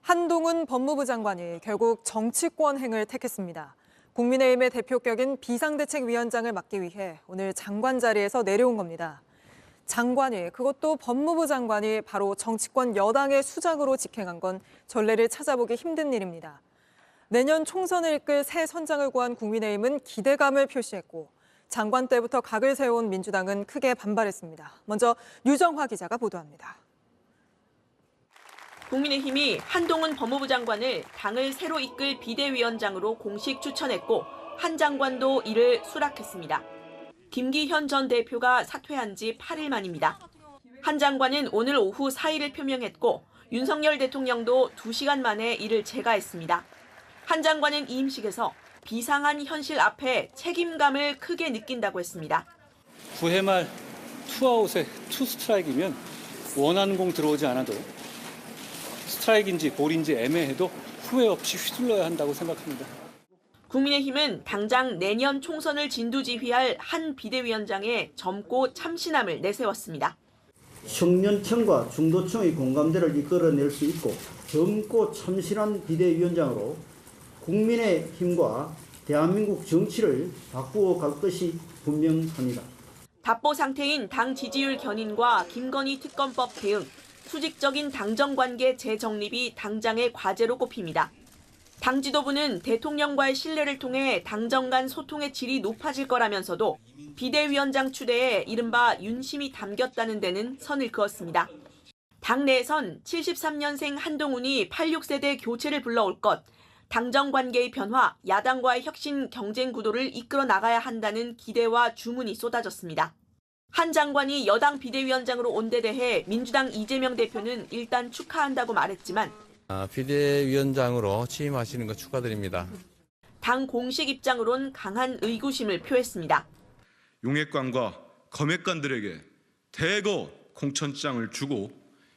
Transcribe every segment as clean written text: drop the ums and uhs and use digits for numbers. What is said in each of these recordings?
한동훈 법무부 장관이 결국 정치권행을 택했습니다. 국민의힘의 대표격인 비상대책위원장을 맡기 위해 오늘 장관 자리에서 내려온 겁니다. 장관이, 그것도 법무부 장관이 바로 정치권 여당의 수장으로 직행한 건 전례를 찾아보기 힘든 일입니다. 내년 총선을 이끌 새 선장을 구한 국민의힘은 기대감을 표시했고 장관 때부터 각을 세운 민주당은 크게 반발했습니다. 먼저 유정화 기자가 보도합니다. 국민의힘이 한동훈 법무부 장관을 당을 새로 이끌 비대위원장으로 공식 추천했고 한 장관도 이를 수락했습니다. 김기현 전 대표가 사퇴한 지 8일 만입니다. 한 장관은 오늘 오후 사의를 표명했고 윤석열 대통령도 2시간 만에 이를 재가했습니다. 한 장관은 이임식에서 비상한 현실 앞에 책임감을 크게 느낀다고 했습니다. 9회 말 투아웃에 투스트라이크면 원하는 공 들어오지 않아도 스트라이크인지 볼인지 애매해도 후회 없이 휘둘러야 한다고 생각합니다. 국민의힘은 당장 내년 총선을 진두지휘할 한 비대위원장의 젊고 참신함을 내세웠습니다. 청년층과 중도층의 공감대를 이끌어낼 수 있고 젊고 참신한 비대위원장으로 국민의힘과 대한민국 정치를 바꾸어 갈 것이 분명합니다. 답보 상태인 당 지지율 견인과 김건희 특검법 대응, 수직적인 당정관계 재정립이 당장의 과제로 꼽힙니다. 당 지도부는 대통령과의 신뢰를 통해 당정 간 소통의 질이 높아질 거라면서도 비대위원장 추대에 이른바 윤심이 담겼다는 데는 선을 그었습니다. 당내에선 73년생 한동훈이 86세대 교체를 불러올 것, 당정 관계의 변화, 야당과의 혁신 경쟁 구도를 이끌어 나가야 한다는 기대와 주문이 쏟아졌습니다. 한 장관이 여당 비대위원장으로 온 데 대해 민주당 이재명 대표는 일단 축하한다고 말했지만 비대위원장으로 취임하시는 거 축하드립니다. 당 공식 입장으론 강한 의구심을 표했습니다. 용액관과 검액관들에게 대거 공천장을 주고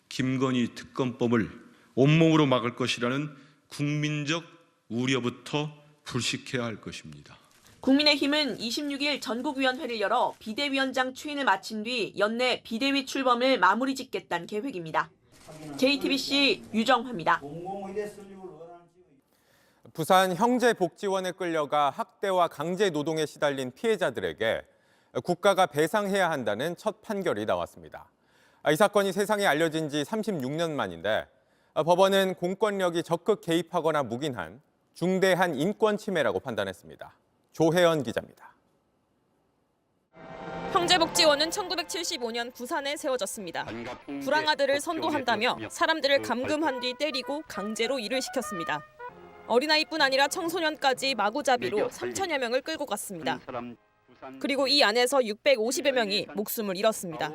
김건희 특검법을 온몸으로 막을 것이라는 국민적 우려부터 불식해야 할 것입니다. 국민의힘은 26일 전국위원회를 열어 비대위원장 추인을 마친 뒤 연내 비대위 출범을 마무리 짓겠다는 계획입니다. JTBC 유정화입니다. 부산 형제복지원에 끌려가 학대와 강제 노동에 시달린 피해자들에게 국가가 배상해야 한다는 첫 판결이 나왔습니다. 이 사건이 세상에 알려진 지 36년 만인데 법원은 공권력이 적극 개입하거나 묵인한 중대한 인권 침해라고 판단했습니다. 조혜연 기자입니다. 형제복지원은 1975년 부산에 세워졌습니다. 불황아들을 선도한다며 사람들을 감금한 뒤 때리고 강제로 일을 시켰습니다. 어린아이뿐 아니라 청소년까지 마구잡이로 3천여 명을 끌고 갔습니다. 그리고 이 안에서 650여 명이 목숨을 잃었습니다.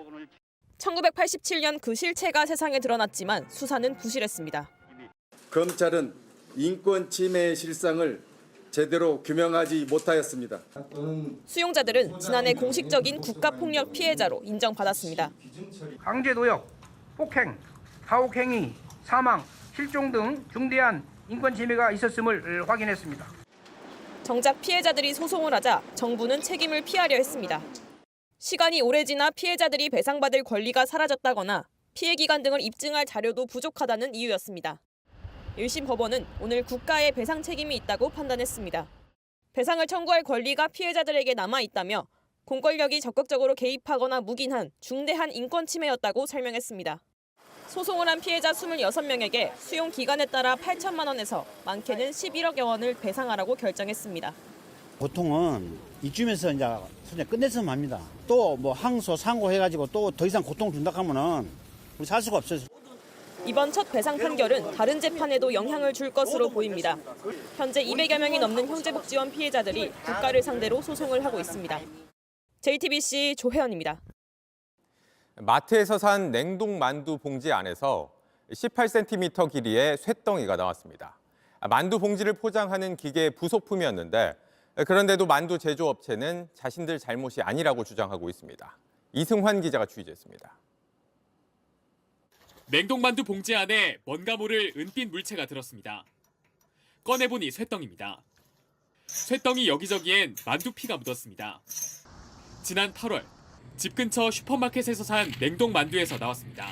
1987년 그 실체가 세상에 드러났지만 수사는 부실했습니다. 검찰은 인권 침해의 실상을 제대로 규명하지 못하였습니다. 수용자들은 지난해 공식적인 국가폭력 피해자로 인정받았습니다. 강제노역, 폭행, 가혹행위, 사망, 실종 등 중대한 인권 침해가 있었음을 확인했습니다. 정작 피해자들이 소송을 하자 정부는 책임을 피하려 했습니다. 시간이 오래 지나 피해자들이 배상받을 권리가 사라졌다거나 피해 기간 등을 입증할 자료도 부족하다는 이유였습니다. 1심 법원은 오늘 국가의 배상 책임이 있다고 판단했습니다. 배상을 청구할 권리가 피해자들에게 남아있다며 공권력이 적극적으로 개입하거나 묵인한 중대한 인권 침해였다고 설명했습니다. 소송을 한 피해자 26명에게 수용 기간에 따라 8천만 원에서 많게는 11억여 원을 배상하라고 결정했습니다. 보통은 이쯤에서 이제 끝냈으면 합니다. 또 뭐 항소, 상고 해가지고 또 더 이상 고통을 준다 하면은 우리 살 수가 없어요. 이번 첫 배상 판결은 다른 재판에도 영향을 줄 것으로 보입니다. 현재 200여 명이 넘는 형제복지원 피해자들이 국가를 상대로 소송을 하고 있습니다. JTBC 조혜연입니다. 마트에서 산 냉동 만두 봉지 안에서 18cm 길이의 쇳덩이가 나왔습니다. 만두 봉지를 포장하는 기계의 부속품이었는데 그런데도 만두 제조업체는 자신들 잘못이 아니라고 주장하고 있습니다. 이승환 기자가 취재했습니다. 냉동만두 봉지 안에 뭔가 모를 은빛 물체가 들었습니다. 꺼내보니 쇳덩입니다. 쇳덩이 여기저기엔 만두피가 묻었습니다. 지난 8월 집 근처 슈퍼마켓에서 산 냉동만두에서 나왔습니다.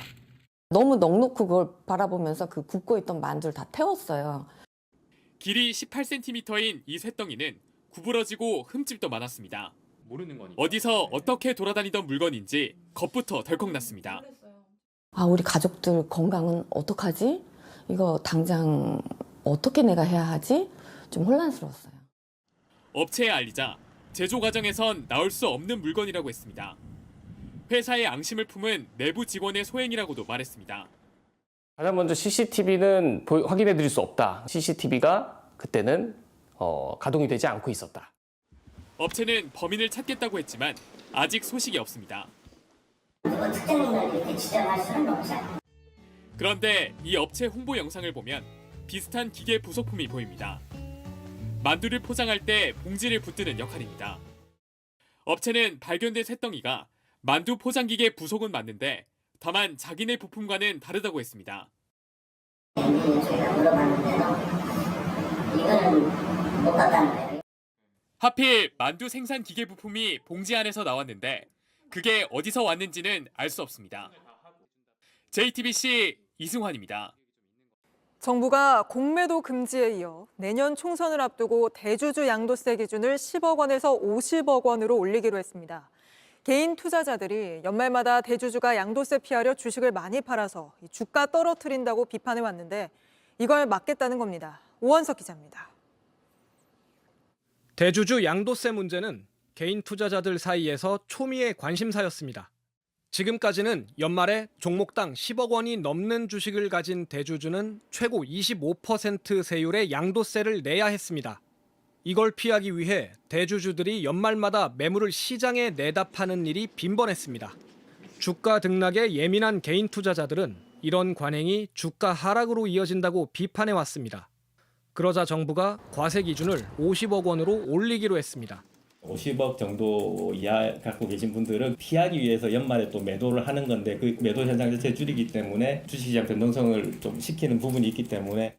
너무 넉넉히 그걸 바라보면서 그 굽고 있던 만두를 다 태웠어요. 길이 18cm인 이 쇳덩이는 구부러지고 흠집도 많았습니다. 어디서 어떻게 돌아다니던 물건인지 겁부터 덜컥 났습니다. 아, 우리 가족들 건강은 어떡하지? 이거 당장 어떻게 내가 해야 하지? 좀 혼란스러웠어요. 업체에 알리자 제조 과정에선 나올 수 없는 물건이라고 했습니다. 회사의 앙심을 품은 내부 직원의 소행이라고도 말했습니다. 가장 먼저 CCTV는 확인해 드릴 수 없다. CCTV가 그때는 가동이 되지 않고 있었다. 업체는 범인을 찾겠다고 했지만 아직 소식이 없습니다. 그런데 이 업체 홍보 영상을 보면 비슷한 기계 부속품이 보입니다. 만두를 포장할 때 봉지를 붙드는 역할입니다. 업체는 발견된 쇳덩이가 만두 포장기계 부속은 맞는데 다만 자기네 부품과는 다르다고 했습니다. 하필 만두 생산 기계 부품이 봉지 안에서 나왔는데 그게 어디서 왔는지는 알 수 없습니다. JTBC 이승환입니다. 정부가 공매도 금지에 이어 내년 총선을 앞두고 대주주 양도세 기준을 10억 원에서 50억 원으로 올리기로 했습니다. 개인 투자자들이 연말마다 대주주가 양도세 피하려 주식을 많이 팔아서 주가 떨어뜨린다고 비판해 왔는데 이걸 막겠다는 겁니다. 오원석 기자입니다. 대주주 양도세 문제는 개인 투자자들 사이에서 초미의 관심사였습니다. 지금까지는 연말에 종목당 10억 원이 넘는 주식을 가진 대주주는 최고 25% 세율의 양도세를 내야 했습니다. 이걸 피하기 위해 대주주들이 연말마다 매물을 시장에 내다 파는 일이 빈번했습니다. 주가 등락에 예민한 개인 투자자들은 이런 관행이 주가 하락으로 이어진다고 비판해왔습니다. 그러자 정부가 과세 기준을 50억 원으로 올리기로 했습니다. 50억 정도 이하 갖고 계신 분들은 피하기 위해서 연말에 또 매도를 하는 건데 그 매도 현상 자체를 줄이기 때문에 주식시장 변동성을 좀 시키는 부분이 있기 때문에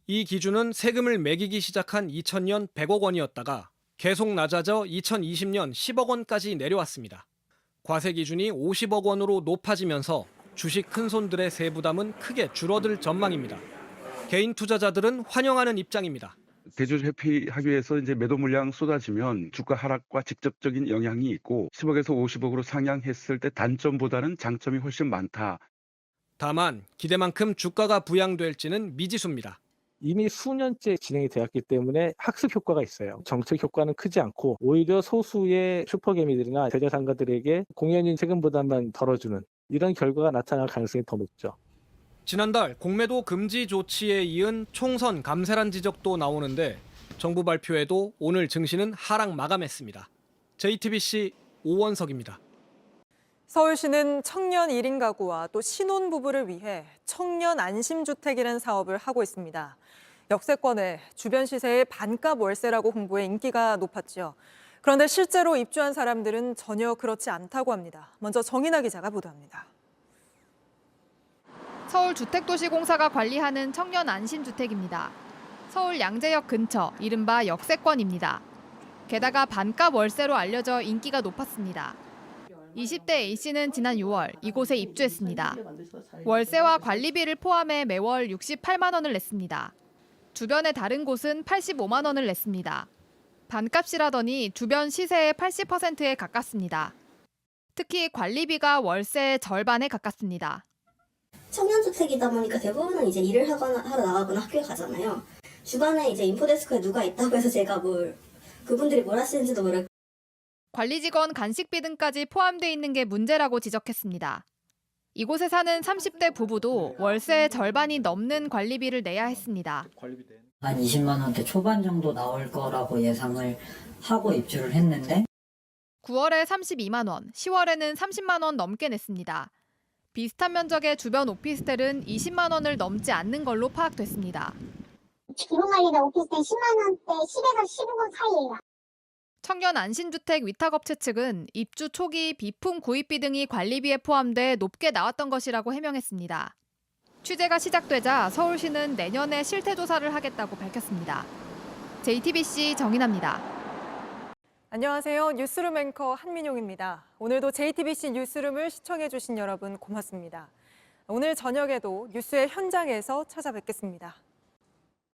이 기준은 세금을 매기기 시작한 2000년 100억 원이었다가 계속 낮아져 2020년 10억 원까지 내려왔습니다. 과세 기준이 50억 원으로 높아지면서 주식 큰손들의 세부담은 크게 줄어들 전망입니다. 개인 투자자들은 환영하는 입장입니다. 대주주 회피하기 위해서 이제 매도 물량 쏟아지면 주가 하락과 직접적인 영향이 있고 10억에서 50억으로 상향했을 때 단점보다는 장점이 훨씬 많다. 다만 기대만큼 주가가 부양될지는 미지수입니다. 이미 수년째 진행이 되었기 때문에 학습 효과가 있어요. 정책 효과는 크지 않고 오히려 소수의 슈퍼개미들이나 대자상가들에게 공연인 세금 부담만 덜어주는 이런 결과가 나타날 가능성이 더 높죠. 지난달 공매도 금지 조치에 이은 총선 감세란 지적도 나오는데 정부 발표에도 오늘 증시는 하락 마감했습니다. JTBC 오원석입니다. 서울시는 청년 1인 가구와 또 신혼부부를 위해 청년 안심주택이라는 사업을 하고 있습니다. 역세권에 주변 시세의 반값 월세라고 홍보해 인기가 높았죠. 그런데 실제로 입주한 사람들은 전혀 그렇지 않다고 합니다. 먼저 정인아 기자가 보도합니다. 서울주택도시공사가 관리하는 청년 안심주택입니다. 서울 양재역 근처 이른바 역세권입니다. 게다가 반값 월세로 알려져 인기가 높았습니다. 20대 A씨는 지난 6월 이곳에 입주했습니다. 월세와 관리비를 포함해 매월 68만 원을 냈습니다. 주변의 다른 곳은 85만 원을 냈습니다. 반값이라더니 주변 시세의 80%에 가깝습니다. 특히 관리비가 월세의 절반에 가깝습니다. 청년주택이다 보니까 대부분은 이제 일을 하러 나가거나 학교에 가잖아요. 주변에 이제 인포데스크에 누가 있다고 해서 제가 그분들이 뭘 하시는지도 모르고. 관리 직원 간식비 등까지 포함돼 있는 게 문제라고 지적했습니다. 이곳에 사는 30대 부부도 월세의 절반이 넘는 관리비를 내야 했습니다. 한 20만 원대 초반 정도 나올 거라고 예상을 하고 입주를 했는데 9월에 32만 원, 10월에는 30만 원 넘게 냈습니다. 비슷한 면적의 주변 오피스텔은 20만 원을 넘지 않는 걸로 파악됐습니다. 기본관리는 오피스텔 10만 원대 10에서 15분 사이예요. 청년 안심주택 위탁업체 측은 입주 초기 비품 구입비 등이 관리비에 포함돼 높게 나왔던 것이라고 해명했습니다. 취재가 시작되자 서울시는 내년에 실태조사를 하겠다고 밝혔습니다. JTBC 정인아입니다. 안녕하세요. 뉴스룸 앵커 한민용입니다. 오늘도 JTBC 뉴스룸을 시청해주신 여러분 고맙습니다. 오늘 저녁에도 뉴스의 현장에서 찾아뵙겠습니다.